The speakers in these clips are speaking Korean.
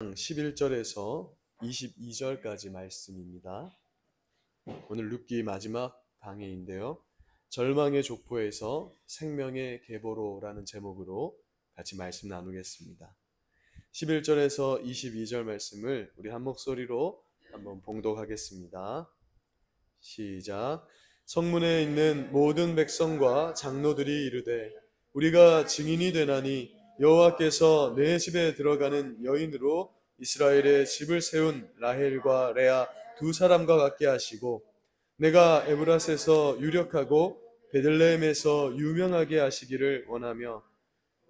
11절에서 22절까지 말씀입니다. 오늘 룻기 마지막 강해인데요. 절망의 족보에서 생명의 계보로라는 제목으로 같이 말씀 나누겠습니다. 11절에서 22절 말씀을 우리 한 목소리로 한번 봉독하겠습니다. 시작. 성문에 있는 모든 백성과 장로들이 이르되 우리가 증인이 되나니 여호와께서 내 집에 들어가는 여인으로 이스라엘의 집을 세운 라헬과 레아 두 사람과 같게 하시고 내가 에브라스에서 유력하고 베들레헴에서 유명하게 하시기를 원하며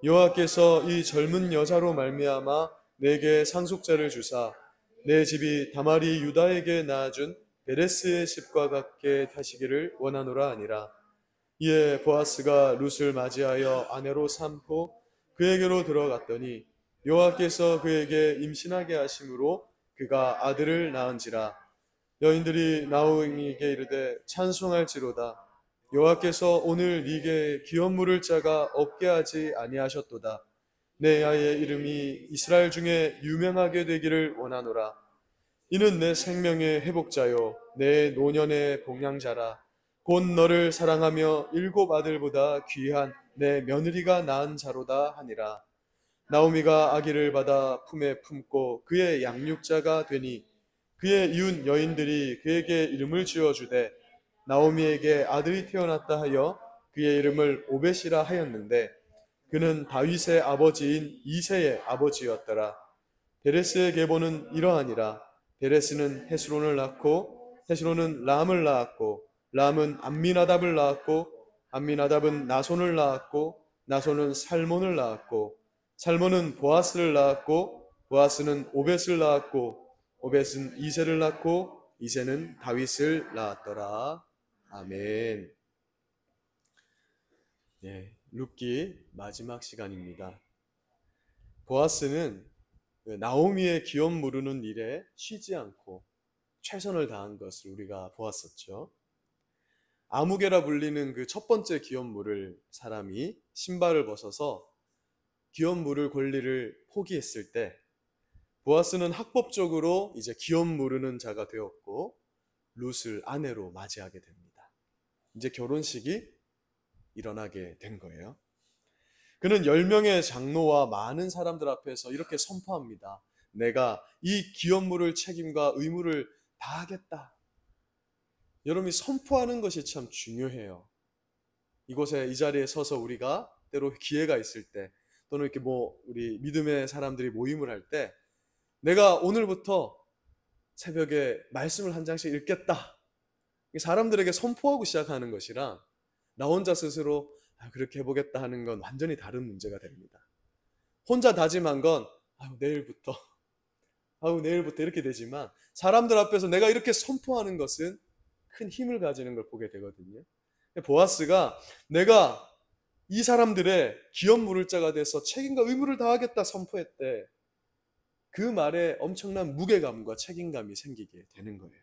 여호와께서 이 젊은 여자로 말미암아 내게 상속자를 주사 내 집이 다말이 유다에게 낳아준 베레스의 집과 같게 하시기를 원하노라 하니라. 이에 보아스가 룻을 맞이하여 아내로 삼고 그에게로 들어갔더니 여호와께서 그에게 임신하게 하심으로 그가 아들을 낳은지라. 여인들이 나오미에게 이르되 찬송할지로다. 여호와께서 오늘 네게 기업 물을 자가 없게 하지 아니하셨도다. 내 아이의 이름이 이스라엘 중에 유명하게 되기를 원하노라. 이는 내 생명의 회복자요 내 노년의 봉양자라. 곧 너를 사랑하며 일곱 아들보다 귀한 내 며느리가 낳은 자로다 하니라. 나오미가 아기를 받아 품에 품고 그의 양육자가 되니 그의 이웃 여인들이 그에게 이름을 지어주되 나오미에게 아들이 태어났다 하여 그의 이름을 오벳이라 하였는데 그는 다윗의 아버지인 이새의 아버지였더라. 베레스의 계보는 이러하니라. 베레스는 헤스론을 낳고 헤스론은 람을 낳았고 람은 암미나답을 낳았고 암미나답은 나손을 낳았고 나손은 살몬을 낳았고 살몬은 보아스를 낳았고 보아스는 오벳을 낳았고 오벳은 이새를 낳고 이새는 다윗을 낳았더라. 아멘. 네, 룻기 마지막 시간입니다. 보아스는 나오미의 기업 무르는 일에 쉬지 않고 최선을 다한 것을 우리가 보았었죠. 아무개라 불리는 그 첫 번째 기업 물을 사람이 신발을 벗어서 기업 물을 권리를 포기했을 때 보아스는 합법적으로 이제 기업 무르는 자가 되었고 룻을 아내로 맞이하게 됩니다. 이제 결혼식이 일어나게 된 거예요. 그는 10명의 장로와 많은 사람들 앞에서 이렇게 선포합니다. 내가 이 기업 물을 책임과 의무를 다하겠다. 여러분이 선포하는 것이 참 중요해요. 이곳에 이 자리에 서서 우리가 때로 기회가 있을 때 또는 이렇게 우리 믿음의 사람들이 모임을 할 때 내가 오늘부터 새벽에 말씀을 한 장씩 읽겠다. 사람들에게 선포하고 시작하는 것이랑 나 혼자 스스로 그렇게 해보겠다 하는 건 완전히 다른 문제가 됩니다. 혼자 다짐한 건 내일부터 이렇게 되지만 사람들 앞에서 내가 이렇게 선포하는 것은 큰 힘을 가지는 걸 보게 되거든요. 보아스가 내가 이 사람들의 기업 물을 자가 돼서 책임과 의무를 다하겠다 선포했대. 그 말에 엄청난 무게감과 책임감이 생기게 되는 거예요.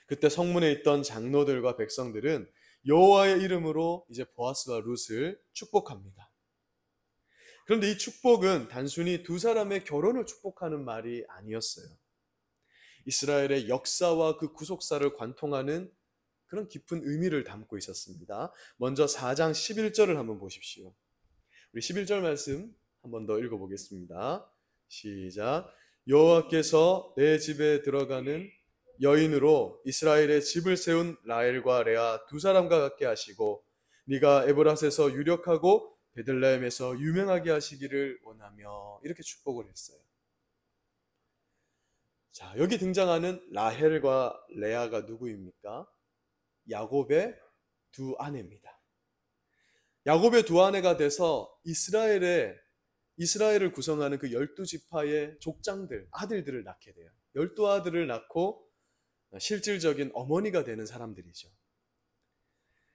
그때 성문에 있던 장로들과 백성들은 여호와의 이름으로 이제 보아스와 룻을 축복합니다. 그런데 이 축복은 단순히 두 사람의 결혼을 축복하는 말이 아니었어요. 이스라엘의 역사와 그 구속사를 관통하는 그런 깊은 의미를 담고 있었습니다. 먼저 4장 11절을 한번 보십시오. 우리 11절 말씀 한 번 더 읽어보겠습니다. 시작. 여호와께서 내 집에 들어가는 여인으로 이스라엘의 집을 세운 라헬과 레아 두 사람과 같게 하시고 네가 에브라스에서 유력하고 베들레헴에서 유명하게 하시기를 원하며 이렇게 축복을 했어요. 자, 여기 등장하는 라헬과 레아가 누구입니까? 야곱의 두 아내입니다. 야곱의 두 아내가 돼서 이스라엘을 구성하는 그 12지파의 족장들, 아들들을 낳게 돼요. 12아들을 낳고 실질적인 어머니가 되는 사람들이죠.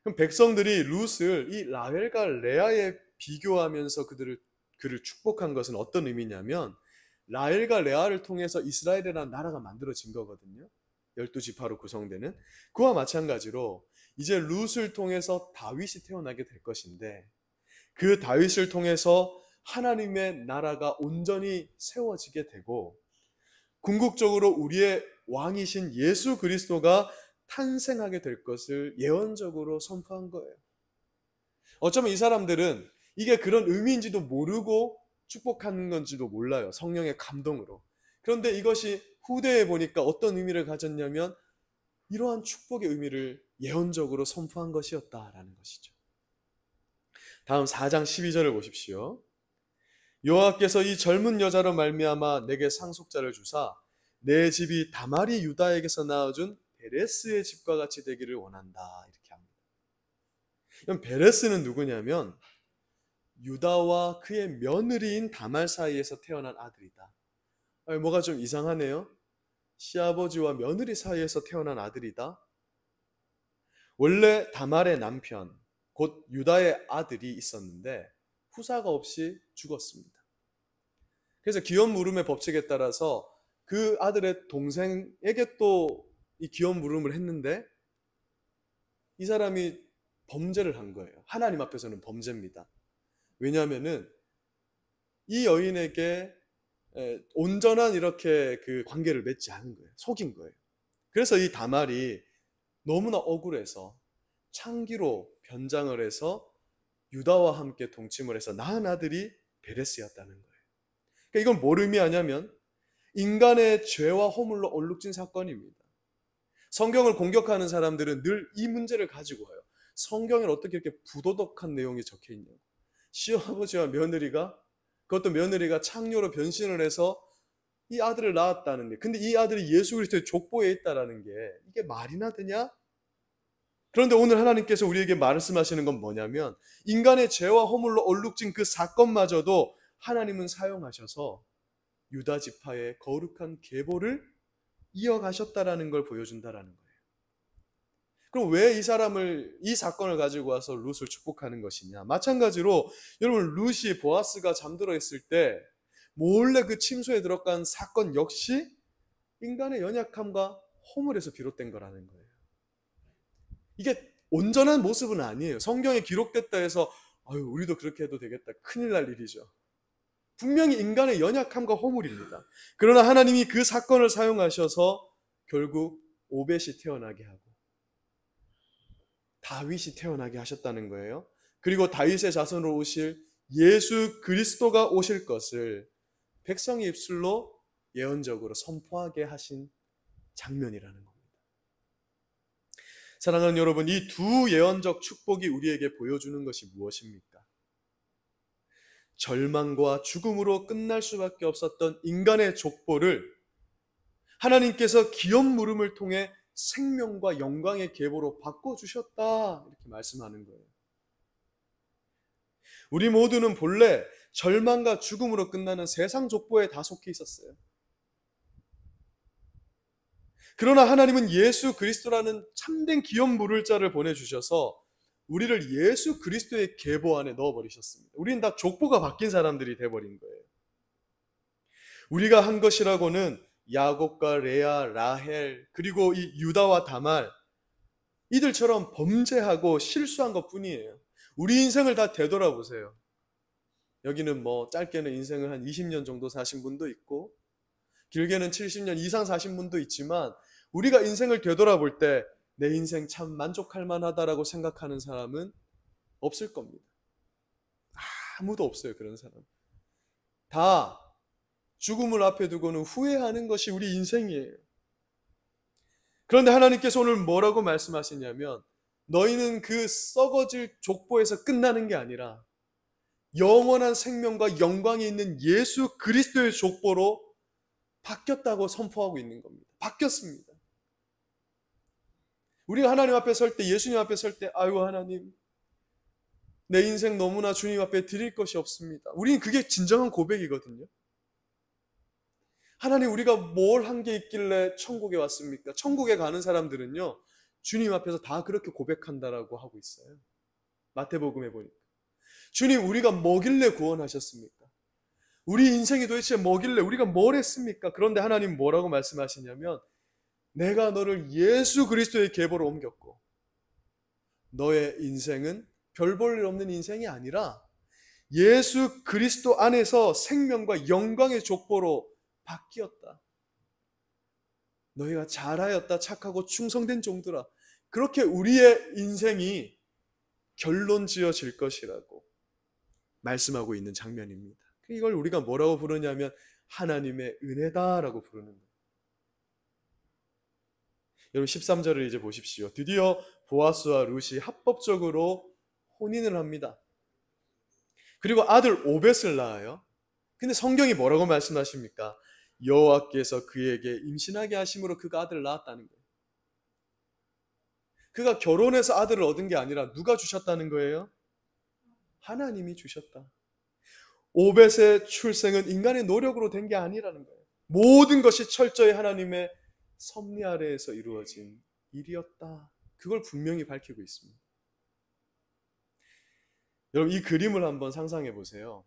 그럼 백성들이 룻을 이 라헬과 레아에 비교하면서 그를 축복한 것은 어떤 의미냐면 라헬과 레아를 통해서 이스라엘이라는 나라가 만들어진 거거든요. 12지파로 구성되는. 그와 마찬가지로 이제 룻을 통해서 다윗이 태어나게 될 것인데 그 다윗을 통해서 하나님의 나라가 온전히 세워지게 되고 궁극적으로 우리의 왕이신 예수 그리스도가 탄생하게 될 것을 예언적으로 선포한 거예요. 어쩌면 이 사람들은 이게 그런 의미인지도 모르고 축복하는 건지도 몰라요. 성령의 감동으로. 그런데 이것이 후대에 보니까 어떤 의미를 가졌냐면 이러한 축복의 의미를 예언적으로 선포한 것이었다라는 것이죠. 다음 4장 12절을 보십시오. 여호와께서 이 젊은 여자로 말미암아 내게 상속자를 주사 내 집이 다말이 유다에게서 낳아준 베레스의 집과 같이 되기를 원한다. 이렇게 합니다. 그럼 베레스는 누구냐면 유다와 그의 며느리인 다말 사이에서 태어난 아들이다. 뭐가 좀 이상하네요. 시아버지와 며느리 사이에서 태어난 아들이다. 원래 다말의 남편 곧 유다의 아들이 있었는데 후사가 없이 죽었습니다. 그래서 기업 물음의 법칙에 따라서 그 아들의 동생에게 또 이 기업 물음을 했는데 이 사람이 범죄를 한 거예요. 하나님 앞에서는 범죄입니다. 왜냐하면은 이 여인에게 온전한 이렇게 그 관계를 맺지 않은 거예요. 속인 거예요. 그래서 이 다말이 너무나 억울해서 창기로 변장을 해서 유다와 함께 동침을 해서 낳은 아들이 베레스였다는 거예요. 그러니까 이건 뭘 의미하냐면 인간의 죄와 허물로 얼룩진 사건입니다. 성경을 공격하는 사람들은 늘 이 문제를 가지고 와요. 성경에 어떻게 이렇게 부도덕한 내용이 적혀 있냐고. 시아버지와 며느리가 그것도 며느리가 창녀로 변신을 해서 이 아들을 낳았다는데 근데 이 아들이 예수 그리스도의 족보에 있다라는 게 이게 말이나 되냐? 그런데 오늘 하나님께서 우리에게 말씀하시는 건 뭐냐면 인간의 죄와 허물로 얼룩진 그 사건마저도 하나님은 사용하셔서 유다 지파의 거룩한 계보를 이어가셨다라는 걸 보여준다라는 거예요. 그럼 왜 이 사건을 가지고 와서 룻을 축복하는 것이냐? 마찬가지로 여러분 룻이 보아스가 잠들어 있을 때 몰래 그 침소에 들어간 사건 역시 인간의 연약함과 허물에서 비롯된 거라는 거예요. 이게 온전한 모습은 아니에요. 성경에 기록됐다 해서 우리도 그렇게 해도 되겠다. 큰일 날 일이죠. 분명히 인간의 연약함과 허물입니다. 그러나 하나님이 그 사건을 사용하셔서 결국 오벳이 태어나게 하고 다윗이 태어나게 하셨다는 거예요. 그리고 다윗의 자손으로 오실 예수 그리스도가 오실 것을 백성의 입술로 예언적으로 선포하게 하신 장면이라는 겁니다. 사랑하는 여러분, 이 두 예언적 축복이 우리에게 보여주는 것이 무엇입니까? 절망과 죽음으로 끝날 수밖에 없었던 인간의 족보를 하나님께서 기업 물음을 통해 생명과 영광의 계보로 바꿔주셨다 이렇게 말씀하는 거예요. 우리 모두는 본래 절망과 죽음으로 끝나는 세상 족보에 다 속해 있었어요. 그러나 하나님은 예수 그리스도라는 참된 기업 물을 자를 보내주셔서 우리를 예수 그리스도의 계보 안에 넣어버리셨습니다. 우리는 다 족보가 바뀐 사람들이 돼버린 거예요. 우리가 한 것이라고는 야곱과 레아, 라헬 그리고 이 유다와 다말 이들처럼 범죄하고 실수한 것뿐이에요. 우리 인생을 다 되돌아보세요. 여기는 짧게는 인생을 한 20년 정도 사신 분도 있고 길게는 70년 이상 사신 분도 있지만 우리가 인생을 되돌아볼 때 내 인생 참 만족할 만하다라고 생각하는 사람은 없을 겁니다. 아무도 없어요. 그런 사람. 다 죽음을 앞에 두고는 후회하는 것이 우리 인생이에요. 그런데 하나님께서 오늘 뭐라고 말씀하시냐면 너희는 그 썩어질 족보에서 끝나는 게 아니라 영원한 생명과 영광이 있는 예수 그리스도의 족보로 바뀌었다고 선포하고 있는 겁니다. 바뀌었습니다. 우리가 하나님 앞에 설 때, 예수님 앞에 설 때, 하나님, 내 인생 너무나 주님 앞에 드릴 것이 없습니다. 우리는 그게 진정한 고백이거든요. 하나님, 우리가 뭘 한 게 있길래 천국에 왔습니까? 천국에 가는 사람들은요, 주님 앞에서 다 그렇게 고백한다라고 하고 있어요. 마태복음에 보니까. 주님, 우리가 뭐길래 구원하셨습니까? 우리 인생이 도대체 뭐길래 우리가 뭘 했습니까? 그런데 하나님 뭐라고 말씀하시냐면 내가 너를 예수 그리스도의 계보로 옮겼고 너의 인생은 별 볼 일 없는 인생이 아니라 예수 그리스도 안에서 생명과 영광의 족보로 바뀌었다. 너희가 잘하였다, 착하고 충성된 종들아. 그렇게 우리의 인생이 결론 지어질 것이라고 말씀하고 있는 장면입니다. 이걸 우리가 뭐라고 부르냐면 하나님의 은혜다라고 부르는 거예요. 여러분 13절을 이제 보십시오. 드디어 보아스와 룻이 합법적으로 혼인을 합니다. 그리고 아들 오벳을 낳아요. 근데 성경이 뭐라고 말씀하십니까? 여호와께서 그에게 임신하게 하심으로 그가 아들을 낳았다는 거예요. 그가 결혼해서 아들을 얻은 게 아니라 누가 주셨다는 거예요? 하나님이 주셨다. 오벳의 출생은 인간의 노력으로 된 게 아니라는 거예요. 모든 것이 철저히 하나님의 섭리 아래에서 이루어진 일이었다. 그걸 분명히 밝히고 있습니다. 여러분 이 그림을 한번 상상해 보세요.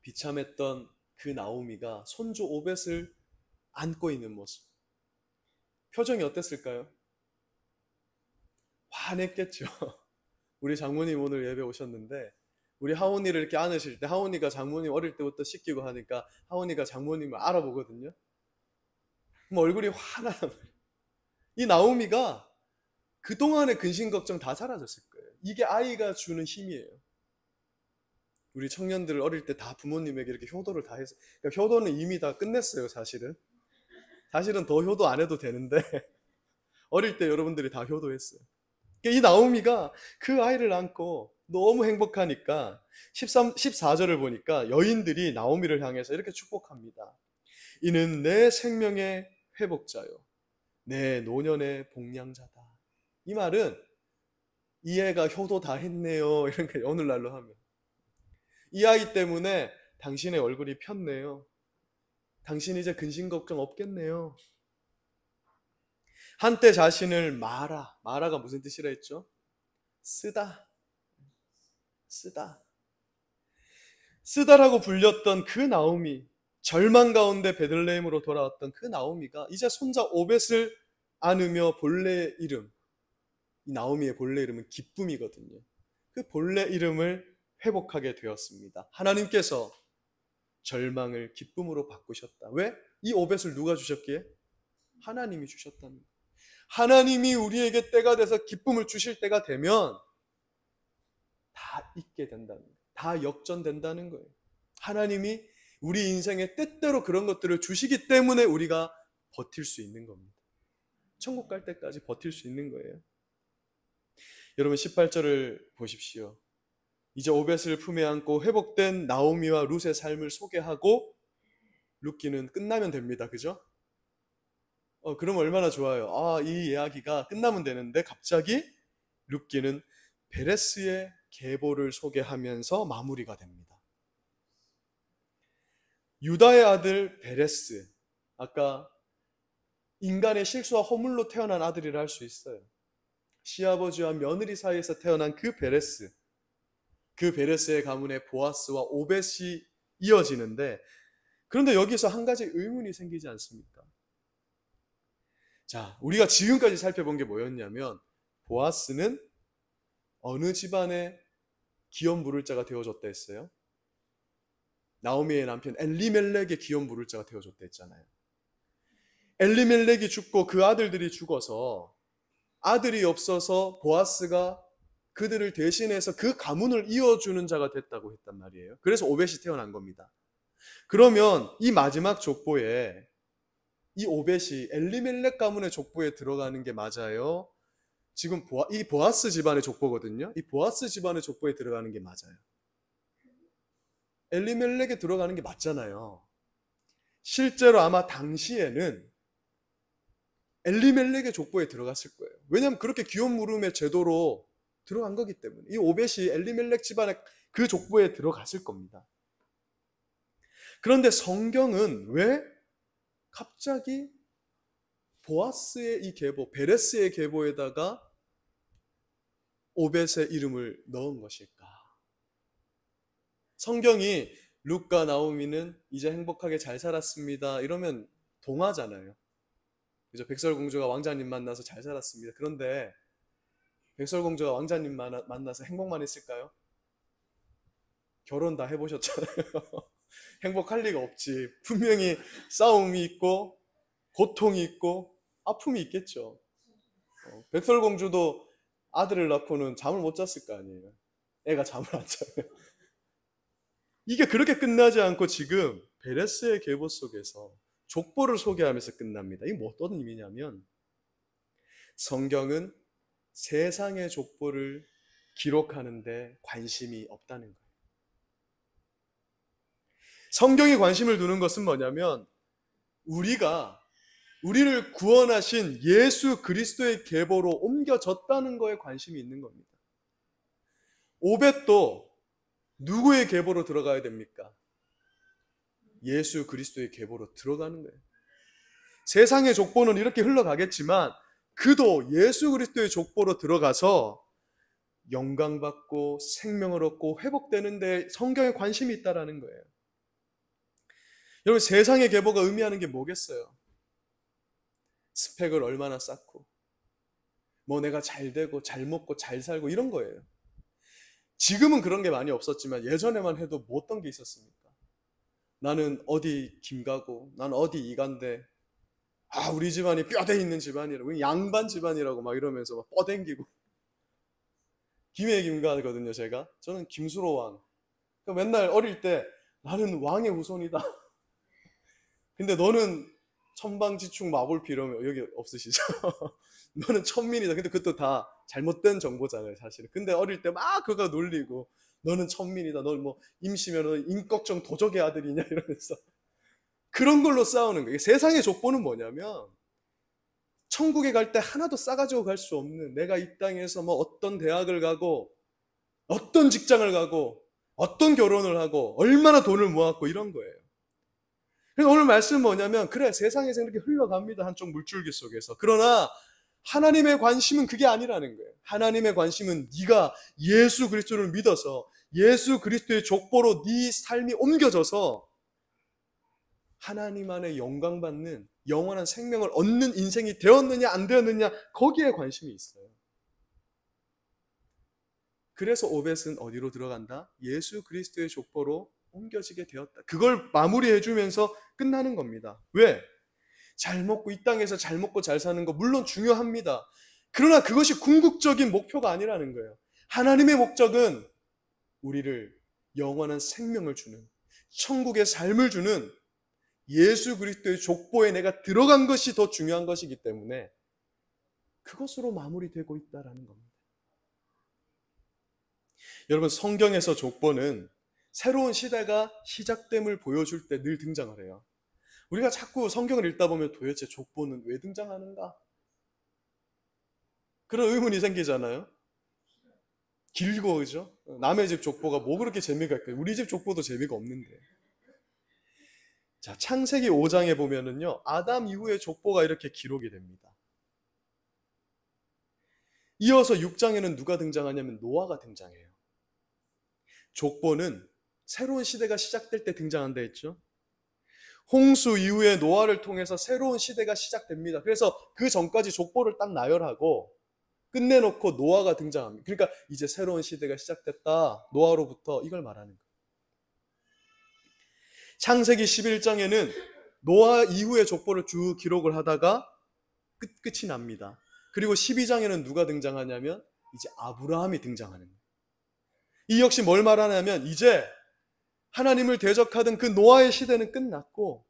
비참했던 그 나오미가 손주 오벳을 안고 있는 모습. 표정이 어땠을까요? 화냈겠죠. 우리 장모님 오늘 예배 오셨는데 우리 하온이를 이렇게 안으실 때 하온이가 장모님 어릴 때부터 씻기고 하니까 하온이가 장모님을 알아보거든요. 그럼 얼굴이 환하단 말이에요. 이 나오미가 그동안의 근심 걱정 다 사라졌을 거예요. 이게 아이가 주는 힘이에요. 우리 청년들 어릴 때 다 부모님에게 이렇게 효도를 다 해서, 그러니까 효도는 이미 다 끝냈어요, 사실은. 사실은 더 효도 안 해도 되는데 어릴 때 여러분들이 다 효도했어요. 그러니까 이 나오미가 그 아이를 안고 너무 행복하니까 14절을 보니까 여인들이 나오미를 향해서 이렇게 축복합니다. 이는 내 생명의 회복자요, 내 노년의 복량자다. 이 말은 이 애가 효도 다 했네요, 이런 거 오늘날로 하면. 이 아이 때문에 당신의 얼굴이 폈네요. 당신 이제 근심 걱정 없겠네요. 한때 자신을 마라가 무슨 뜻이라 했죠? 쓰다라고 불렸던 그 나오미, 절망 가운데 베들레헴으로 돌아왔던 그 나오미가 이제 손자 오벳을 안으며 본래 이름, 이 나오미의 본래 이름은 기쁨이거든요. 그 본래 이름을 회복하게 되었습니다. 하나님께서 절망을 기쁨으로 바꾸셨다. 왜? 이 오벳을 누가 주셨기에? 하나님이 주셨다는 거예요. 하나님이 우리에게 때가 돼서 기쁨을 주실 때가 되면 다 잊게 된다는 거예요. 다 역전된다는 거예요. 하나님이 우리 인생에 때때로 그런 것들을 주시기 때문에 우리가 버틸 수 있는 겁니다. 천국 갈 때까지 버틸 수 있는 거예요. 여러분 18절을 보십시오. 이제 오벳을 품에 안고 회복된 나오미와 룻의 삶을 소개하고 룻기는 끝나면 됩니다. 그죠? 그럼 얼마나 좋아요. 이 이야기가 끝나면 되는데 갑자기 룻기는 베레스의 계보를 소개하면서 마무리가 됩니다. 유다의 아들 베레스, 아까 인간의 실수와 허물로 태어난 아들이라 할 수 있어요. 시아버지와 며느리 사이에서 태어난 그 베레스, 그 베레스의 가문에 보아스와 오벳이 이어지는데, 그런데 여기서 한 가지 의문이 생기지 않습니까? 자, 우리가 지금까지 살펴본 게 뭐였냐면 보아스는 어느 집안의 기업 물을 자가 되어줬다 했어요? 나오미의 남편 엘리멜렉의 기업 물을 자가 되어줬다 했잖아요. 엘리멜렉이 죽고 그 아들들이 죽어서 아들이 없어서 보아스가 그들을 대신해서 그 가문을 이어주는 자가 됐다고 했단 말이에요. 그래서 오벳이 태어난 겁니다. 그러면 이 마지막 족보에 이 오벳이 엘리멜렉 가문의 족보에 들어가는 게 맞아요? 지금 이 보아스 집안의 족보거든요. 이 보아스 집안의 족보에 들어가는 게 맞아요. 엘리멜렉에 들어가는 게 맞잖아요. 실제로 아마 당시에는 엘리멜렉의 족보에 들어갔을 거예요. 왜냐하면 그렇게 기업 물음의 제도로 들어간 거기 때문에 이 오벳이 엘리멜렉 집안의 그 족보에 들어갔을 겁니다. 그런데 성경은 왜 갑자기 보아스의 이 계보, 베레스의 계보에다가 오벳의 이름을 넣은 것일까? 성경이 룻과 나오미는 이제 행복하게 잘 살았습니다 이러면 동화잖아요. 그죠? 백설공주가 왕자님 만나서 잘 살았습니다. 그런데 백설공주가 왕자님 만나서 행복만 했을까요? 결혼 다 해보셨잖아요. 행복할 리가 없지. 분명히 싸움이 있고 고통이 있고 아픔이 있겠죠. 백설공주도 아들을 낳고는 잠을 못 잤을 거 아니에요. 애가 잠을 안 자요. 이게 그렇게 끝나지 않고 지금 베레스의 계보 속에서 족보를 소개하면서 끝납니다. 이게 뭐 어떤 의미냐면 성경은 세상의 족보를 기록하는데 관심이 없다는 거예요. 성경이 관심을 두는 것은 뭐냐면 우리를 구원하신 예수 그리스도의 계보로 옮겨졌다는 거에 관심이 있는 겁니다. 오벳도 누구의 계보로 들어가야 됩니까? 예수 그리스도의 계보로 들어가는 거예요. 세상의 족보는 이렇게 흘러가겠지만 그도 예수 그리스도의 족보로 들어가서 영광받고 생명을 얻고 회복되는데 성경에 관심이 있다는 거예요. 여러분, 세상의 계보가 의미하는 게 뭐겠어요? 스펙을 얼마나 쌓고 뭐 내가 잘 되고 잘 먹고 잘 살고 이런 거예요. 지금은 그런 게 많이 없었지만 예전에만 해도 뭐 어떤 게 있었습니까? 나는 어디 김가고 난 어디 이간데 우리 집안이 뼈대 있는 집안이라고 양반 집안이라고 막 이러면서 막 뻗댕기고 김해 김가거든요. 저는 김수로 왕. 그러니까 맨날 어릴 때 나는 왕의 후손이다. 근데 너는 천방지축 마볼피 이러면 여기 없으시죠? 너는 천민이다. 근데 그것도 다 잘못된 정보잖아요, 사실은. 근데 어릴 때 막 그거 놀리고 너는 천민이다. 넌 뭐 임시면 임꺽정 도적의 아들이냐 이러면서 그런 걸로 싸우는 거예요. 세상의 족보는 뭐냐면 천국에 갈 때 하나도 싸가지고 갈 수 없는 내가 이 땅에서 뭐 어떤 대학을 가고 어떤 직장을 가고 어떤 결혼을 하고 얼마나 돈을 모았고 이런 거예요. 그래서 오늘 말씀은 뭐냐면 그래 세상에서 이렇게 흘러갑니다. 한쪽 물줄기 속에서. 그러나 하나님의 관심은 그게 아니라는 거예요. 하나님의 관심은 네가 예수 그리스도를 믿어서 예수 그리스도의 족보로 네 삶이 옮겨져서 하나님 안에 영광받는 영원한 생명을 얻는 인생이 되었느냐 안 되었느냐 거기에 관심이 있어요. 그래서 오벳은 어디로 들어간다? 예수 그리스도의 족보로 옮겨지게 되었다. 그걸 마무리해 주면서 끝나는 겁니다. 왜? 잘 먹고 이 땅에서 잘 먹고 잘 사는 거 물론 중요합니다. 그러나 그것이 궁극적인 목표가 아니라는 거예요. 하나님의 목적은 우리를 영원한 생명을 주는 천국의 삶을 주는 예수 그리스도의 족보에 내가 들어간 것이 더 중요한 것이기 때문에 그것으로 마무리되고 있다는 겁니다. 여러분, 성경에서 족보는 새로운 시대가 시작됨을 보여줄 때 늘 등장을 해요. 우리가 자꾸 성경을 읽다 보면 도대체 족보는 왜 등장하는가? 그런 의문이 생기잖아요. 길고 그죠? 남의 집 족보가 뭐 그렇게 재미가 있고 우리 집 족보도 재미가 없는데. 자, 창세기 5장에 보면은요. 아담 이후의 족보가 이렇게 기록이 됩니다. 이어서 6장에는 누가 등장하냐면 노아가 등장해요. 족보는 새로운 시대가 시작될 때 등장한다 했죠. 홍수 이후에 노아를 통해서 새로운 시대가 시작됩니다. 그래서 그 전까지 족보를 딱 나열하고 끝내놓고 노아가 등장합니다. 그러니까 이제 새로운 시대가 시작됐다. 노아로부터 이걸 말하는 거예요. 창세기 11장에는 노아 이후의 족보를 쭉 기록을 하다가 끝이 납니다. 그리고 12장에는 누가 등장하냐면 이제 아브라함이 등장하는 거예요. 이 역시 뭘 말하냐면 이제 하나님을 대적하던 그 노아의 시대는 끝났고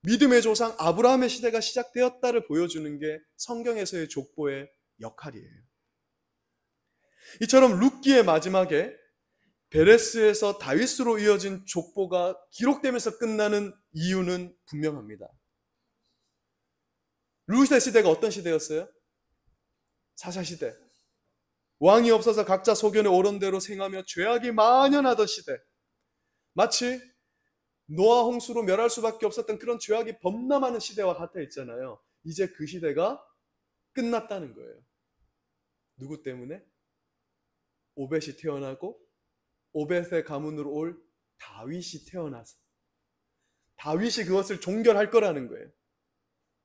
믿음의 조상 아브라함의 시대가 시작되었다를 보여주는 게 성경에서의 족보의 역할이에요. 이처럼 룻기의 마지막에 베레스에서 다윗으로 이어진 족보가 기록되면서 끝나는 이유는 분명합니다. 룻의 시대가 어떤 시대였어요? 사사시대. 왕이 없어서 각자 소견에 옳은 대로 생하며 죄악이 만연하던 시대. 마치 노아 홍수로 멸할 수밖에 없었던 그런 죄악이 범람하는 시대와 같아 있잖아요. 이제 그 시대가 끝났다는 거예요. 누구 때문에? 오벳이 태어나고 오벳의 가문으로 올 다윗이 태어나서 다윗이 그것을 종결할 거라는 거예요.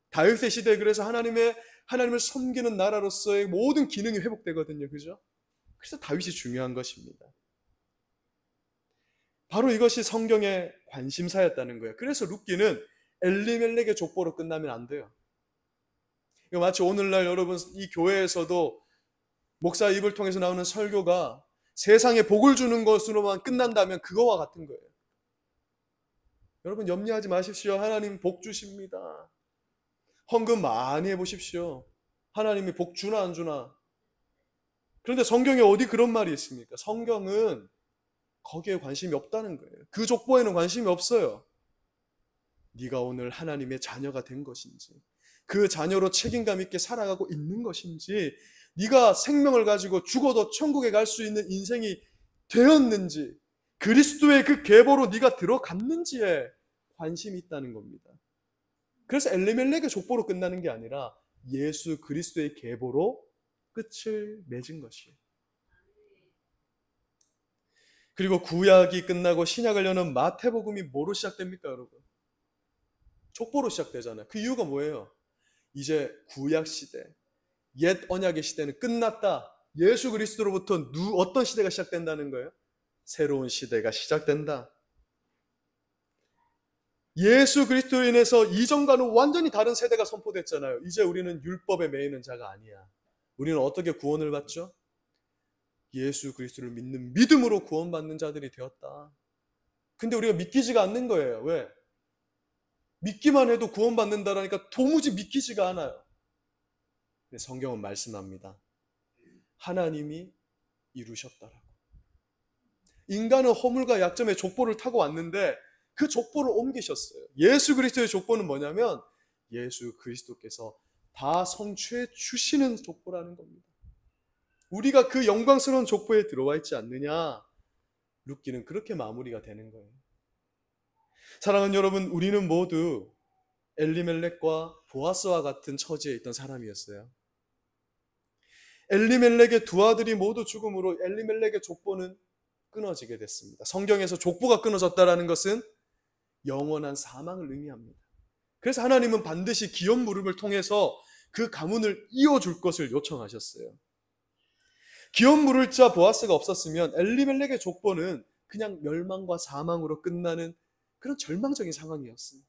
다윗의 시대에 그래서 하나님의 하나님을 섬기는 나라로서의 모든 기능이 회복되거든요. 그죠? 그래서 다윗이 중요한 것입니다. 바로 이것이 성경의 관심사였다는 거예요. 그래서 룻기는 엘리멜렉의 족보로 끝나면 안 돼요. 이거 마치 오늘날 여러분 이 교회에서도 목사 입을 통해서 나오는 설교가 세상에 복을 주는 것으로만 끝난다면 그거와 같은 거예요. 여러분 염려하지 마십시오. 하나님 복 주십니다. 헌금 많이 해보십시오. 하나님이 복 주나 안 주나. 그런데 성경에 어디 그런 말이 있습니까? 성경은 거기에 관심이 없다는 거예요. 그 족보에는 관심이 없어요. 네가 오늘 하나님의 자녀가 된 것인지, 그 자녀로 책임감 있게 살아가고 있는 것인지, 네가 생명을 가지고 죽어도 천국에 갈 수 있는 인생이 되었는지, 그리스도의 그 계보로 네가 들어갔는지에 관심이 있다는 겁니다. 그래서 엘리멜렉의 족보로 끝나는 게 아니라 예수 그리스도의 계보로 끝을 맺은 것이에요. 그리고 구약이 끝나고 신약을 여는 마태복음이 뭐로 시작됩니까, 여러분? 족보로 시작되잖아요. 그 이유가 뭐예요? 이제 구약 시대, 옛 언약의 시대는 끝났다. 예수 그리스도로부터 어떤 시대가 시작된다는 거예요? 새로운 시대가 시작된다. 예수 그리스도로 인해서 이전과는 완전히 다른 세대가 선포됐잖아요. 이제 우리는 율법에 매이는 자가 아니야. 우리는 어떻게 구원을 받죠? 예수 그리스도를 믿는 믿음으로 구원받는 자들이 되었다. 근데 우리가 믿기지가 않는 거예요. 왜? 믿기만 해도 구원받는다라니까 도무지 믿기지가 않아요. 근데 성경은 말씀합니다. 하나님이 이루셨다라고. 인간은 허물과 약점의 족보를 타고 왔는데 그 족보를 옮기셨어요. 예수 그리스도의 족보는 뭐냐면 예수 그리스도께서 다 성취해 주시는 족보라는 겁니다. 우리가 그 영광스러운 족보에 들어와 있지 않느냐? 룻기는 그렇게 마무리가 되는 거예요. 사랑하는 여러분, 우리는 모두 엘리멜렉과 보아스와 같은 처지에 있던 사람이었어요. 엘리멜렉의 두 아들이 모두 죽음으로 엘리멜렉의 족보는 끊어지게 됐습니다. 성경에서 족보가 끊어졌다는 것은 영원한 사망을 의미합니다. 그래서 하나님은 반드시 기업 무릎을 통해서 그 가문을 이어줄 것을 요청하셨어요. 기업 물을 자 보아스가 없었으면 엘리멜렉의 족보는 그냥 멸망과 사망으로 끝나는 그런 절망적인 상황이었어요.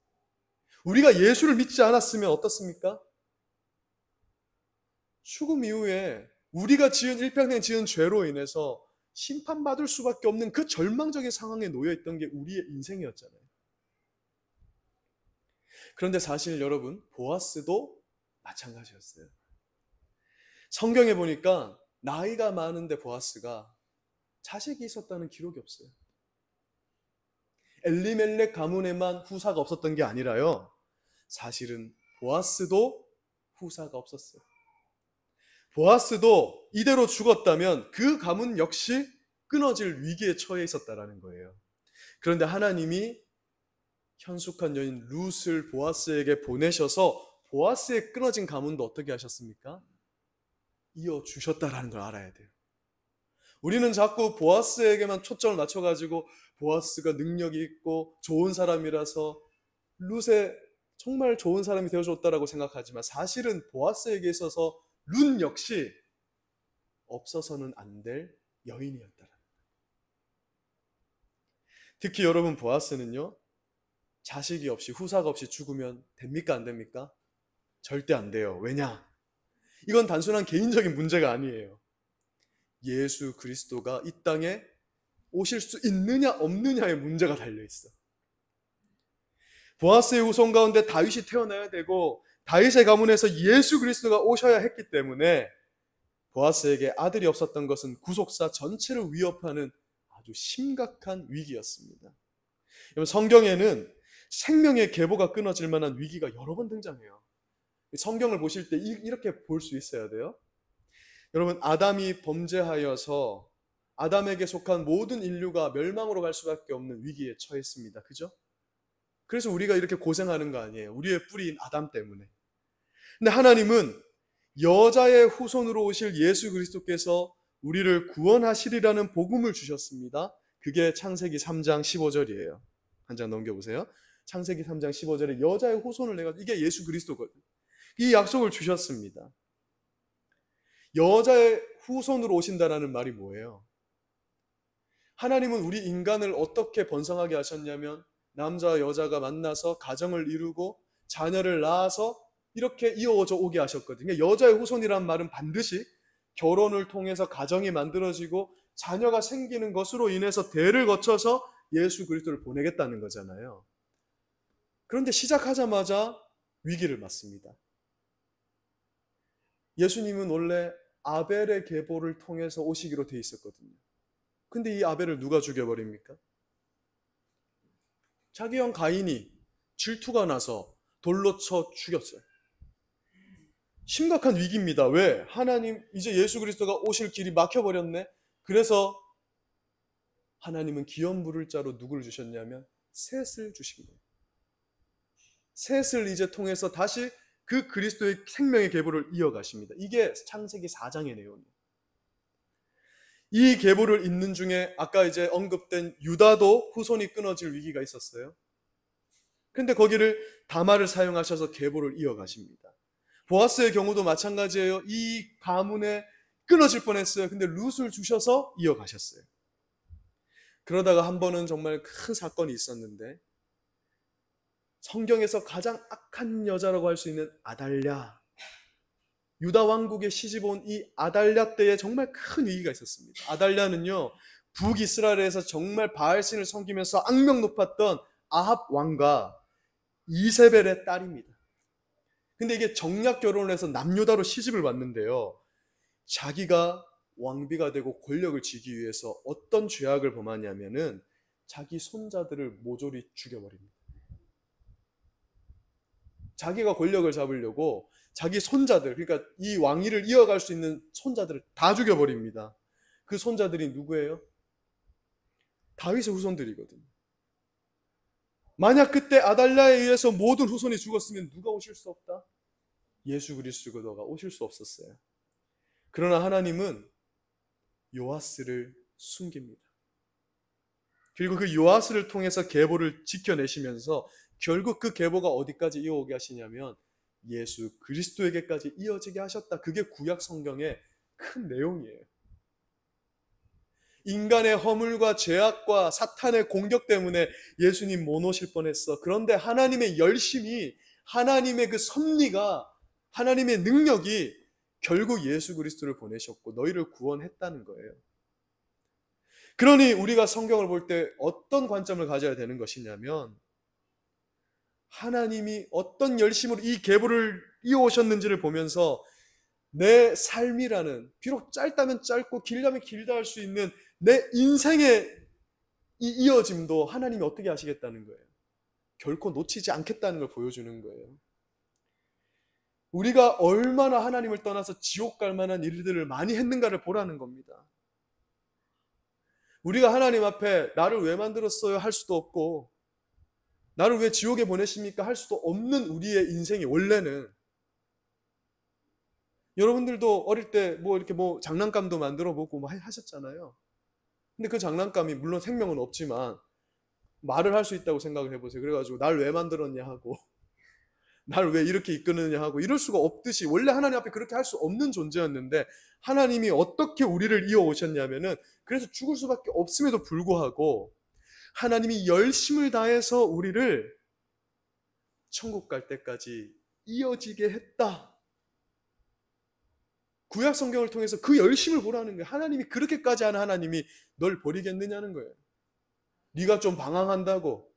우리가 예수를 믿지 않았으면 어떻습니까? 죽음 이후에 우리가 일평생 지은 죄로 인해서 심판받을 수밖에 없는 그 절망적인 상황에 놓여있던 게 우리의 인생이었잖아요. 그런데 사실 여러분, 보아스도 마찬가지였어요. 성경에 보니까 나이가 많은데 보아스가 자식이 있었다는 기록이 없어요. 엘리멜렉 가문에만 후사가 없었던 게 아니라요. 사실은 보아스도 후사가 없었어요. 보아스도 이대로 죽었다면 그 가문 역시 끊어질 위기에 처해 있었다라는 거예요. 그런데 하나님이 현숙한 여인 룻을 보아스에게 보내셔서 보아스의 끊어진 가문도 어떻게 하셨습니까? 이어주셨다라는 걸 알아야 돼요. 우리는 자꾸 보아스에게만 초점을 맞춰가지고 보아스가 능력이 있고 좋은 사람이라서 룻의 정말 좋은 사람이 되어줬다라고 생각하지만 사실은 보아스에게 있어서 룻 역시 없어서는 안 될 여인이었다라는 거예요. 특히 여러분 보아스는요, 자식이 없이 후사가 없이 죽으면 됩니까 안 됩니까? 절대 안 돼요. 왜냐? 이건 단순한 개인적인 문제가 아니에요. 예수 그리스도가 이 땅에 오실 수 있느냐 없느냐의 문제가 달려있어. 보아스의 후손 가운데 다윗이 태어나야 되고 다윗의 가문에서 예수 그리스도가 오셔야 했기 때문에 보아스에게 아들이 없었던 것은 구속사 전체를 위협하는 아주 심각한 위기였습니다. 성경에는 생명의 계보가 끊어질 만한 위기가 여러 번 등장해요. 성경을 보실 때 이렇게 볼 수 있어야 돼요. 여러분, 아담이 범죄하여서 아담에게 속한 모든 인류가 멸망으로 갈 수밖에 없는 위기에 처했습니다. 그죠? 그래서 우리가 이렇게 고생하는 거 아니에요. 우리의 뿌리인 아담 때문에. 근데 하나님은 여자의 후손으로 오실 예수 그리스도께서 우리를 구원하시리라는 복음을 주셨습니다. 그게 창세기 3장 15절이에요. 한 장 넘겨보세요. 창세기 3장 15절에 여자의 후손을 내가, 이게 예수 그리스도거든요. 이 약속을 주셨습니다. 여자의 후손으로 오신다라는 말이 뭐예요? 하나님은 우리 인간을 어떻게 번성하게 하셨냐면 남자와 여자가 만나서 가정을 이루고 자녀를 낳아서 이렇게 이어져 오게 하셨거든요. 여자의 후손이란 말은 반드시 결혼을 통해서 가정이 만들어지고 자녀가 생기는 것으로 인해서 대를 거쳐서 예수 그리스도를 보내겠다는 거잖아요. 그런데 시작하자마자 위기를 맞습니다. 예수님은 원래 아벨의 계보를 통해서 오시기로 돼 있었거든요. 근데 이 아벨을 누가 죽여버립니까? 자기 형 가인이 질투가 나서 돌로 쳐 죽였어요. 심각한 위기입니다. 왜? 하나님, 이제 예수 그리스도가 오실 길이 막혀버렸네. 그래서 하나님은 기업 물을 자로 누구를 주셨냐면 셋을 주신 거예요. 셋을 이제 통해서 다시 그 그리스도의 생명의 계보를 이어가십니다. 이게 창세기 4장의 내용이에요. 이 계보를 잇는 중에 아까 이제 언급된 유다도 후손이 끊어질 위기가 있었어요. 그런데 거기를 다말을 사용하셔서 계보를 이어가십니다. 보아스의 경우도 마찬가지예요. 이 가문에 끊어질 뻔했어요. 근데 룻을 주셔서 이어가셨어요. 그러다가 한 번은 정말 큰 사건이 있었는데 성경에서 가장 악한 여자라고 할 수 있는 아달랴, 유다 왕국에 시집 온 이 아달랴 때에 정말 큰 위기가 있었습니다. 아달랴는요, 북이스라엘에서 정말 바알신을 섬기면서 악명 높았던 아합 왕과 이세벨의 딸입니다. 근데 이게 정략 결혼을 해서 남유다로 시집을 왔는데요, 자기가 왕비가 되고 권력을 쥐기 위해서 어떤 죄악을 범하냐면은 자기 손자들을 모조리 죽여버립니다. 자기가 권력을 잡으려고 자기 손자들, 그러니까 이 왕위를 이어갈 수 있는 손자들을 다 죽여버립니다. 그 손자들이 누구예요? 다윗의 후손들이거든요. 만약 그때 아달랴에 의해서 모든 후손이 죽었으면 누가 오실 수 없다? 예수 그리스도가 오실 수 없었어요. 그러나 하나님은 요아스를 숨깁니다. 그리고 그 요아스를 통해서 계보를 지켜내시면서 결국 그 계보가 어디까지 이어오게 하시냐면 예수 그리스도에게까지 이어지게 하셨다. 그게 구약 성경의 큰 내용이에요. 인간의 허물과 죄악과 사탄의 공격 때문에 예수님 못 오실 뻔했어. 그런데 하나님의 열심이, 하나님의 그 섭리가, 하나님의 능력이 결국 예수 그리스도를 보내셨고 너희를 구원했다는 거예요. 그러니 우리가 성경을 볼 때 어떤 관점을 가져야 되는 것이냐면 하나님이 어떤 열심으로 이 계보를 이어오셨는지를 보면서 내 삶이라는, 비록 짧다면 짧고 길다면 길다 할 수 있는 내 인생의 이 이어짐도 하나님이 어떻게 하시겠다는 거예요. 결코 놓치지 않겠다는 걸 보여주는 거예요. 우리가 얼마나 하나님을 떠나서 지옥 갈 만한 일들을 많이 했는가를 보라는 겁니다. 우리가 하나님 앞에 나를 왜 만들었어요? 할 수도 없고 나를 왜 지옥에 보내십니까? 할 수도 없는 우리의 인생이 원래는, 여러분들도 어릴 때 이렇게 장난감도 만들어 보고 하셨잖아요. 근데 그 장난감이 물론 생명은 없지만 말을 할 수 있다고 생각을 해보세요. 그래가지고 날 왜 만들었냐 하고 날 왜 이렇게 이끄느냐 하고 이럴 수가 없듯이 원래 하나님 앞에 그렇게 할 수 없는 존재였는데 하나님이 어떻게 우리를 이어오셨냐면은 그래서 죽을 수밖에 없음에도 불구하고 하나님이 열심을 다해서 우리를 천국 갈 때까지 이어지게 했다. 구약 성경을 통해서 그 열심을 보라는 거예요. 하나님이 그렇게까지 하는 하나님이 널 버리겠느냐는 거예요. 네가 좀 방황한다고,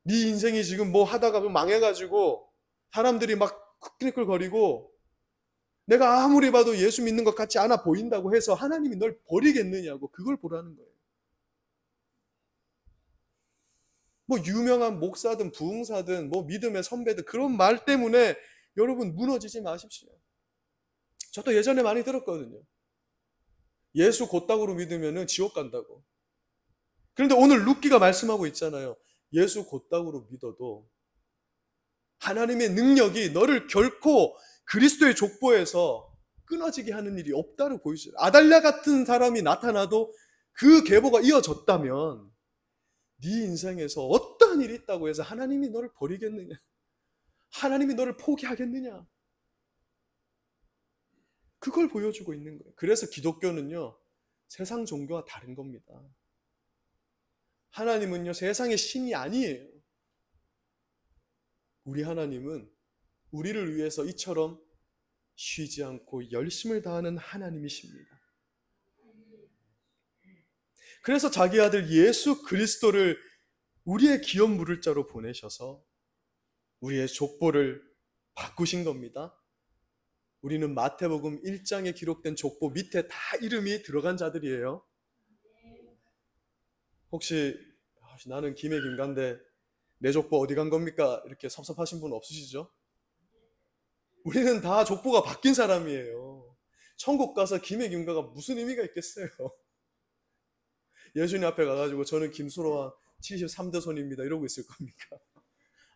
네 인생이 지금 하다가 망해가지고 사람들이 막 끄끌거리고 내가 아무리 봐도 예수 믿는 것 같지 않아 보인다고 해서 하나님이 널 버리겠느냐고, 그걸 보라는 거예요. 유명한 목사든 부흥사든 믿음의 선배든 그런 말 때문에 여러분 무너지지 마십시오. 저도 예전에 많이 들었거든요. 예수 곧다구로 믿으면 지옥 간다고. 그런데 오늘 룻기가 말씀하고 있잖아요. 예수 곧다구로 믿어도 하나님의 능력이 너를 결코 그리스도의 족보에서 끊어지게 하는 일이 없다고 보이죠. 아달랴 같은 사람이 나타나도 그 계보가 이어졌다면 네 인생에서 어떠한 일이 있다고 해서 하나님이 너를 버리겠느냐. 하나님이 너를 포기하겠느냐? 그걸 보여주고 있는 거예요. 그래서 기독교는요, 세상 종교와 다른 겁니다. 하나님은요, 세상의 신이 아니에요. 우리 하나님은 우리를 위해서 이처럼 쉬지 않고 열심을 다하는 하나님이십니다. 그래서 자기 아들 예수 그리스도를 우리의 기업 물을 자로 보내셔서 우리의 족보를 바꾸신 겁니다. 우리는 마태복음 1장에 기록된 족보 밑에 다 이름이 들어간 자들이에요. 혹시 나는 김해 김간데 내 족보 어디 간 겁니까? 이렇게 섭섭하신 분 없으시죠? 우리는 다 족보가 바뀐 사람이에요. 천국 가서 김해 김가가 무슨 의미가 있겠어요? 예수님 앞에 가가지고 저는 김수로와 73대 손입니다 이러고 있을 겁니까?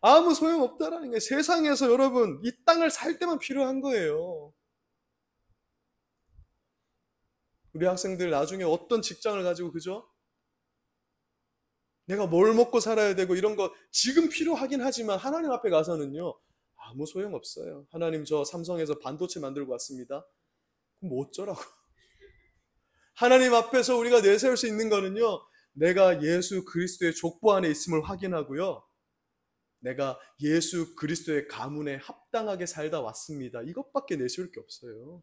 아무 소용없다라는 게, 세상에서 여러분 이 땅을 살 때만 필요한 거예요. 우리 학생들 나중에 어떤 직장을 가지고, 그죠? 내가 뭘 먹고 살아야 되고 이런 거 지금 필요하긴 하지만 하나님 앞에 가서는요 아무 소용없어요. 하나님 저 삼성에서 반도체 만들고 왔습니다. 그럼 뭐 어쩌라고. 하나님 앞에서 우리가 내세울 수 있는 거는요, 내가 예수 그리스도의 족보 안에 있음을 확인하고요, 내가 예수 그리스도의 가문에 합당하게 살다 왔습니다. 이것밖에 내세울 게 없어요.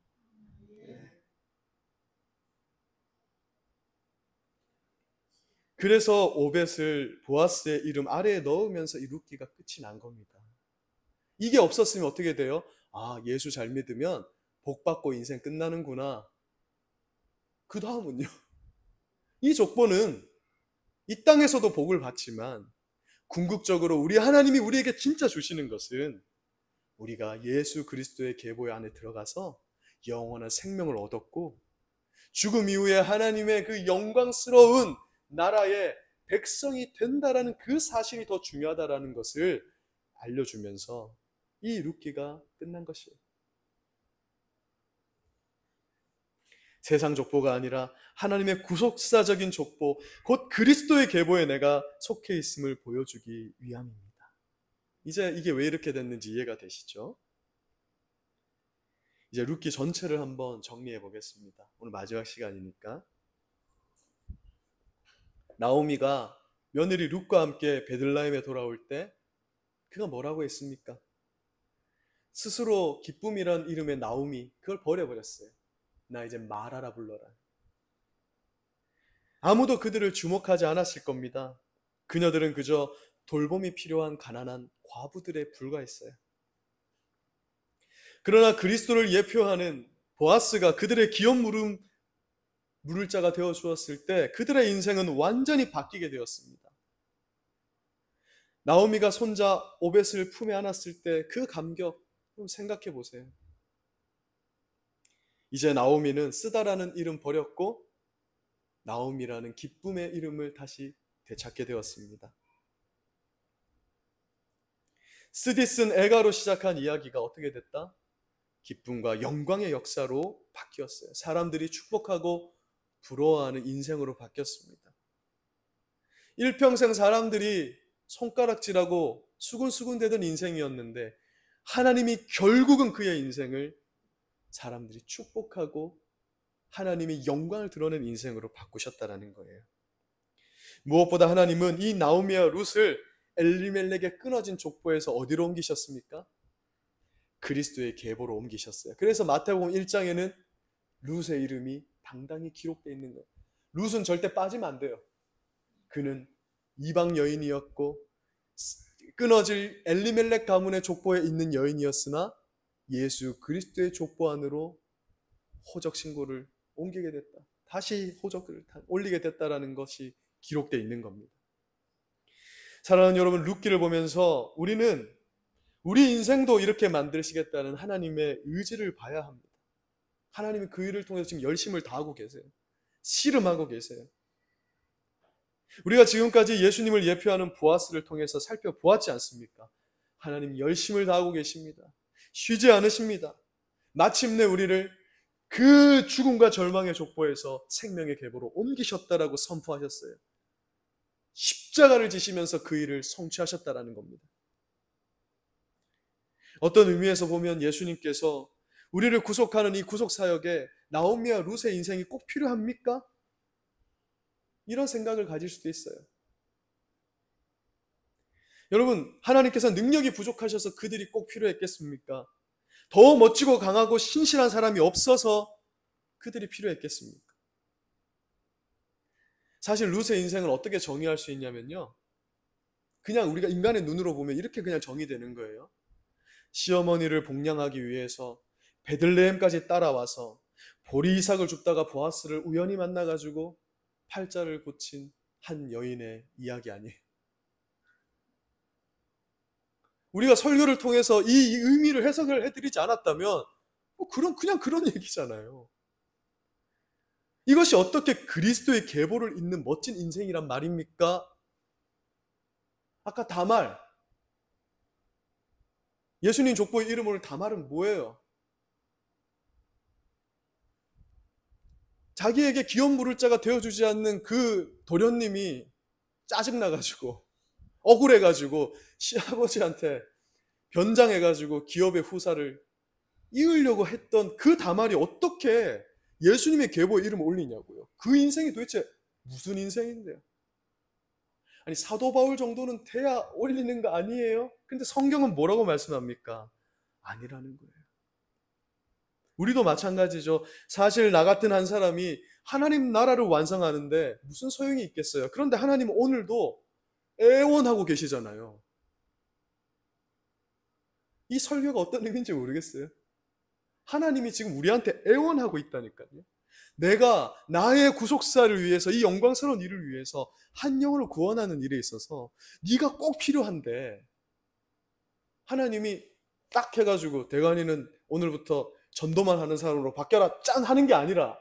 그래서 오벳을 보아스의 이름 아래에 넣으면서 이 룻기가 끝이 난 겁니다. 이게 없었으면 어떻게 돼요? 아, 예수 잘 믿으면 복 받고 인생 끝나는구나. 그 다음은요, 이 족보는 이 땅에서도 복을 받지만 궁극적으로 우리 하나님이 우리에게 진짜 주시는 것은 우리가 예수 그리스도의 계보의 안에 들어가서 영원한 생명을 얻었고 죽음 이후에 하나님의 그 영광스러운 나라의 백성이 된다라는 그 사실이 더 중요하다라는 것을 알려주면서 이 룻기가 끝난 것이에요. 세상 족보가 아니라 하나님의 구속사적인 족보, 곧 그리스도의 계보에 내가 속해 있음을 보여주기 위함입니다. 이제 이게 왜 이렇게 됐는지 이해가 되시죠? 이제 룻기 전체를 한번 정리해 보겠습니다. 오늘 마지막 시간이니까. 나오미가 며느리 룻과 함께 베들레헴에 돌아올 때 그가 뭐라고 했습니까? 스스로 기쁨이란 이름의 나오미, 그걸 버려버렸어요. 나 이제 마라라 불러라. 아무도 그들을 주목하지 않았을 겁니다. 그녀들은 그저 돌봄이 필요한 가난한 과부들에 불과했어요. 그러나 그리스도를 예표하는 보아스가 그들의 기업 물을 자가 되어 주었을 때 그들의 인생은 완전히 바뀌게 되었습니다. 나오미가 손자 오벳을 품에 안았을 때 그 감격 좀 생각해 보세요. 이제 나오미는 쓰다라는 이름 버렸고 나오미라는 기쁨의 이름을 다시 되찾게 되었습니다. 쓰디 쓴 애가로 시작한 이야기가 어떻게 됐다? 기쁨과 영광의 역사로 바뀌었어요. 사람들이 축복하고 부러워하는 인생으로 바뀌었습니다. 일평생 사람들이 손가락질하고 수군수군대던 인생이었는데 하나님이 결국은 그의 인생을 사람들이 축복하고 하나님의 영광을 드러낸 인생으로 바꾸셨다는 거예요. 무엇보다 하나님은 이 나오미와 룻을 엘리멜렉의 끊어진 족보에서 어디로 옮기셨습니까? 그리스도의 계보로 옮기셨어요. 그래서 마태복음 1장에는 룻의 이름이 당당히 기록되어 있는 거예요. 룻은 절대 빠지면 안 돼요. 그는 이방 여인이었고 끊어질 엘리멜렉 가문의 족보에 있는 여인이었으나 예수 그리스도의 족보 안으로 호적 신고를 옮기게 됐다. 다시 호적을 올리게 됐다라는 것이 기록되어 있는 겁니다. 사랑하는 여러분, 룻기를 보면서 우리는 우리 인생도 이렇게 만드시겠다는 하나님의 의지를 봐야 합니다. 하나님이 그 일을 통해서 지금 열심을 다하고 계세요. 씨름하고 계세요. 우리가 지금까지 예수님을 예표하는 보아스를 통해서 살펴보았지 않습니까? 하나님 열심을 다하고 계십니다. 쉬지 않으십니다. 마침내 우리를 그 죽음과 절망의 족보에서 생명의 계보로 옮기셨다라고 선포하셨어요. 십자가를 지시면서 그 일을 성취하셨다라는 겁니다. 어떤 의미에서 보면 예수님께서 우리를 구속하는 이 구속 사역에 나오미와 룻의 인생이 꼭 필요합니까? 이런 생각을 가질 수도 있어요. 여러분, 하나님께서 능력이 부족하셔서 그들이 꼭 필요했겠습니까? 더 멋지고 강하고 신실한 사람이 없어서 그들이 필요했겠습니까? 사실 룻의 인생을 어떻게 정의할 수 있냐면요, 그냥 우리가 인간의 눈으로 보면 이렇게 그냥 정의되는 거예요. 시어머니를 복양하기 위해서 베들레헴까지 따라와서 보리 이삭을 줍다가 보아스를 우연히 만나가지고 팔자를 고친 한 여인의 이야기 아니에요. 우리가 설교를 통해서 이 의미를 해석을 해드리지 않았다면 그냥 그런 얘기잖아요. 이것이 어떻게 그리스도의 계보를 잇는 멋진 인생이란 말입니까? 아까 다말, 예수님 족보의 이름으로 다말은 뭐예요? 자기에게 기업 물을 자가 되어주지 않는 그 도련님이 짜증나가지고 억울해가지고 시아버지한테 변장해가지고 기업의 후사를 이으려고 했던 그 다말이 어떻게 예수님의 계보의 이름을 올리냐고요. 그 인생이 도대체 무슨 인생인데요? 아니, 사도 바울 정도는 돼야 올리는 거 아니에요? 근데 성경은 뭐라고 말씀합니까? 아니라는 거예요. 우리도 마찬가지죠. 사실 나 같은 한 사람이 하나님 나라를 완성하는데 무슨 소용이 있겠어요? 그런데 하나님은 오늘도 애원하고 계시잖아요. 이 설교가 어떤 의미인지 모르겠어요. 하나님이 지금 우리한테 애원하고 있다니까요. 내가 나의 구속사를 위해서, 이 영광스러운 일을 위해서 한 영혼을 구원하는 일에 있어서 네가 꼭 필요한데, 하나님이 딱 해가지고 대관이는 오늘부터 전도만 하는 사람으로 바뀌어라 짠 하는 게 아니라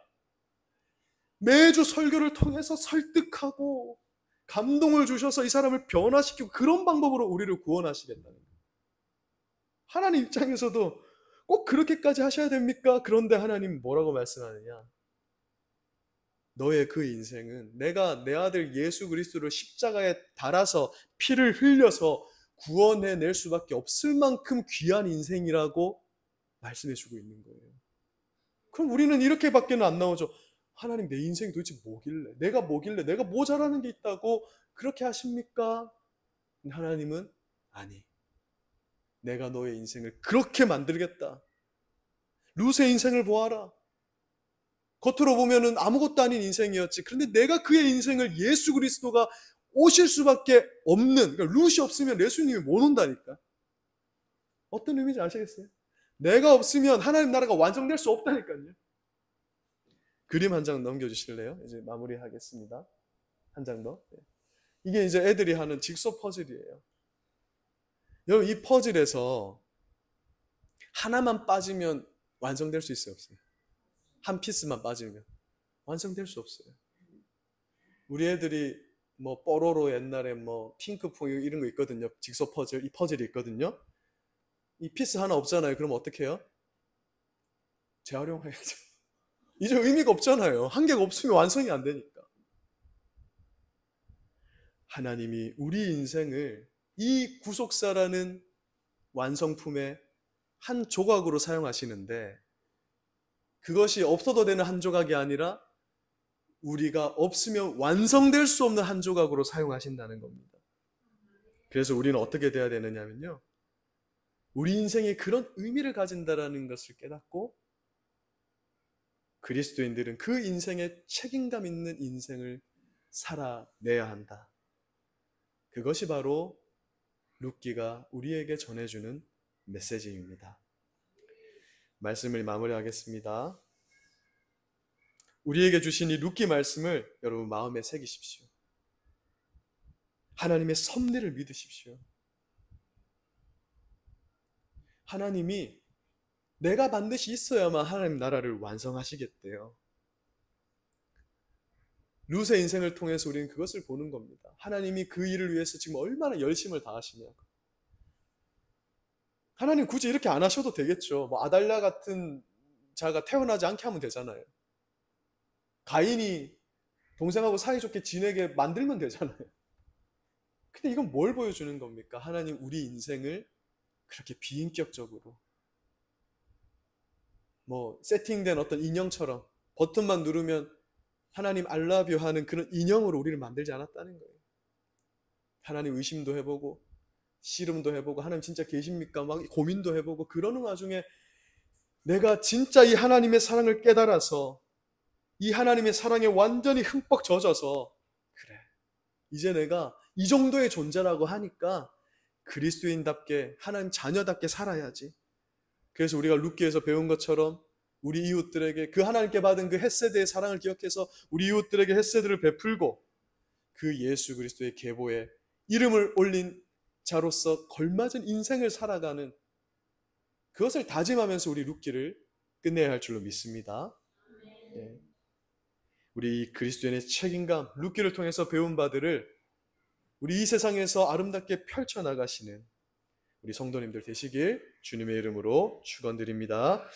매주 설교를 통해서 설득하고 감동을 주셔서 이 사람을 변화시키고 그런 방법으로 우리를 구원하시겠다는 거예요. 하나님 입장에서도 꼭 그렇게까지 하셔야 됩니까? 그런데 하나님 뭐라고 말씀하느냐? 너의 그 인생은 내가 내 아들 예수 그리스도를 십자가에 달아서 피를 흘려서 구원해낼 수밖에 없을 만큼 귀한 인생이라고 말씀해주고 있는 거예요. 그럼 우리는 이렇게밖에는 안 나오죠. 하나님, 내 인생이 도대체 뭐길래, 내가 뭐길래, 내가 뭐 잘하는 게 있다고 그렇게 하십니까? 하나님은 아니, 내가 너의 인생을 그렇게 만들겠다. 룻의 인생을 보아라. 겉으로 보면은 아무것도 아닌 인생이었지. 그런데 내가 그의 인생을 예수 그리스도가 오실 수밖에 없는, 그러니까 룻이 없으면 예수님이 못 온다니까. 어떤 의미인지 아시겠어요? 내가 없으면 하나님 나라가 완성될 수 없다니까요. 그림 한 장 넘겨주실래요? 이제 마무리하겠습니다. 한 장 더. 이게 이제 애들이 하는 직소 퍼즐이에요. 여러분, 이 퍼즐에서 하나만 빠지면 완성될 수 있어요, 없어요? 한 피스만 빠지면 완성될 수 없어요. 우리 애들이 뭐 뽀로로 옛날에 뭐 핑크퐁 이런 거 있거든요. 직소 퍼즐, 이 퍼즐이 있거든요. 이 피스 하나 없잖아요. 그럼 어떻게 해요? 재활용해야죠. 이제 의미가 없잖아요. 한 개가 없으면 완성이 안 되니까. 하나님이 우리 인생을 이 구속사라는 완성품의 한 조각으로 사용하시는데, 그것이 없어도 되는 한 조각이 아니라 우리가 없으면 완성될 수 없는 한 조각으로 사용하신다는 겁니다. 그래서 우리는 어떻게 돼야 되느냐면요, 우리 인생이 그런 의미를 가진다는 것을 깨닫고 그리스도인들은 그 인생에 책임감 있는 인생을 살아내야 한다. 그것이 바로 룻기가 우리에게 전해주는 메시지입니다. 말씀을 마무리하겠습니다. 우리에게 주신 이 룻기 말씀을 여러분 마음에 새기십시오. 하나님의 섭리를 믿으십시오. 하나님이 내가 반드시 있어야만 하나님 나라를 완성하시겠대요. 룻의 인생을 통해서 우리는 그것을 보는 겁니다. 하나님이 그 일을 위해서 지금 얼마나 열심을 다하시냐고. 하나님 굳이 이렇게 안 하셔도 되겠죠. 뭐 아달랴 같은 자가 태어나지 않게 하면 되잖아요. 가인이 동생하고 사이좋게 지내게 만들면 되잖아요. 근데 이건 뭘 보여주는 겁니까? 하나님 우리 인생을 그렇게 비인격적으로 뭐 세팅된 어떤 인형처럼 버튼만 누르면 하나님 I love you 하는 그런 인형으로 우리를 만들지 않았다는 거예요. 하나님 의심도 해보고 씨름도 해보고 하나님 진짜 계십니까? 막 고민도 해보고 그러는 와중에 내가 진짜 이 하나님의 사랑을 깨달아서 이 하나님의 사랑에 완전히 흠뻑 젖어서 그래 이제 내가 이 정도의 존재라고 하니까 그리스도인답게 하나님 자녀답게 살아야지. 그래서 우리가 룻기에서 배운 것처럼 우리 이웃들에게 그 하나님께 받은 그 헷세드의 사랑을 기억해서 우리 이웃들에게 헷세드를 베풀고 그 예수 그리스도의 계보에 이름을 올린 자로서 걸맞은 인생을 살아가는 그것을 다짐하면서 우리 룻기를 끝내야 할 줄로 믿습니다. 네. 우리 그리스도인의 책임감, 룻기를 통해서 배운 바들을 우리 이 세상에서 아름답게 펼쳐나가시는 우리 성도님들 되시길 주님의 이름으로 축원드립니다.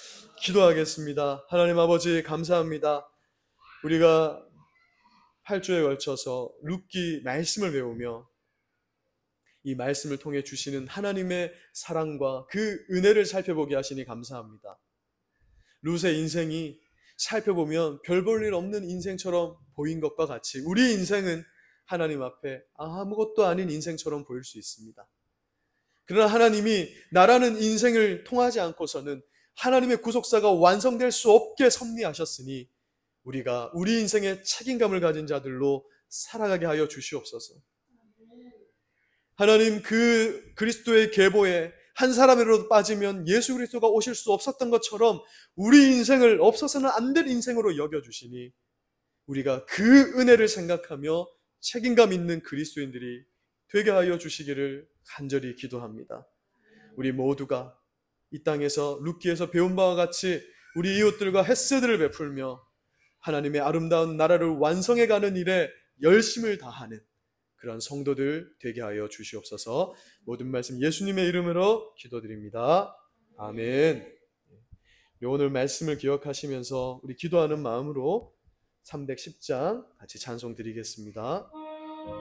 기도하겠습니다. 하나님 아버지 감사합니다. 우리가 8주에 걸쳐서 룻기 말씀을 배우며 이 말씀을 통해 주시는 하나님의 사랑과 그 은혜를 살펴보게 하시니 감사합니다. 룻의 인생이 살펴보면 별 볼 일 없는 인생처럼 보인 것과 같이 우리 인생은 하나님 앞에 아무것도 아닌 인생처럼 보일 수 있습니다. 그러나 하나님이 나라는 인생을 통하지 않고서는 하나님의 구속사가 완성될 수 없게 섭리하셨으니 우리가 우리 인생의 책임감을 가진 자들로 살아가게 하여 주시옵소서. 하나님 그 그리스도의 계보에 한 사람이라도 빠지면 예수 그리스도가 오실 수 없었던 것처럼 우리 인생을 없어서는 안 될 인생으로 여겨주시니 우리가 그 은혜를 생각하며 책임감 있는 그리스도인들이 되게 하여 주시기를 간절히 기도합니다. 우리 모두가 이 땅에서 룻기에서 배운 바와 같이 우리 이웃들과 헷세드를 베풀며 하나님의 아름다운 나라를 완성해가는 일에 열심을 다하는 그런 성도들 되게 하여 주시옵소서. 모든 말씀 예수님의 이름으로 기도드립니다. 아멘. 오늘 말씀을 기억하시면서 우리 기도하는 마음으로 310장 같이 찬송 드리겠습니다.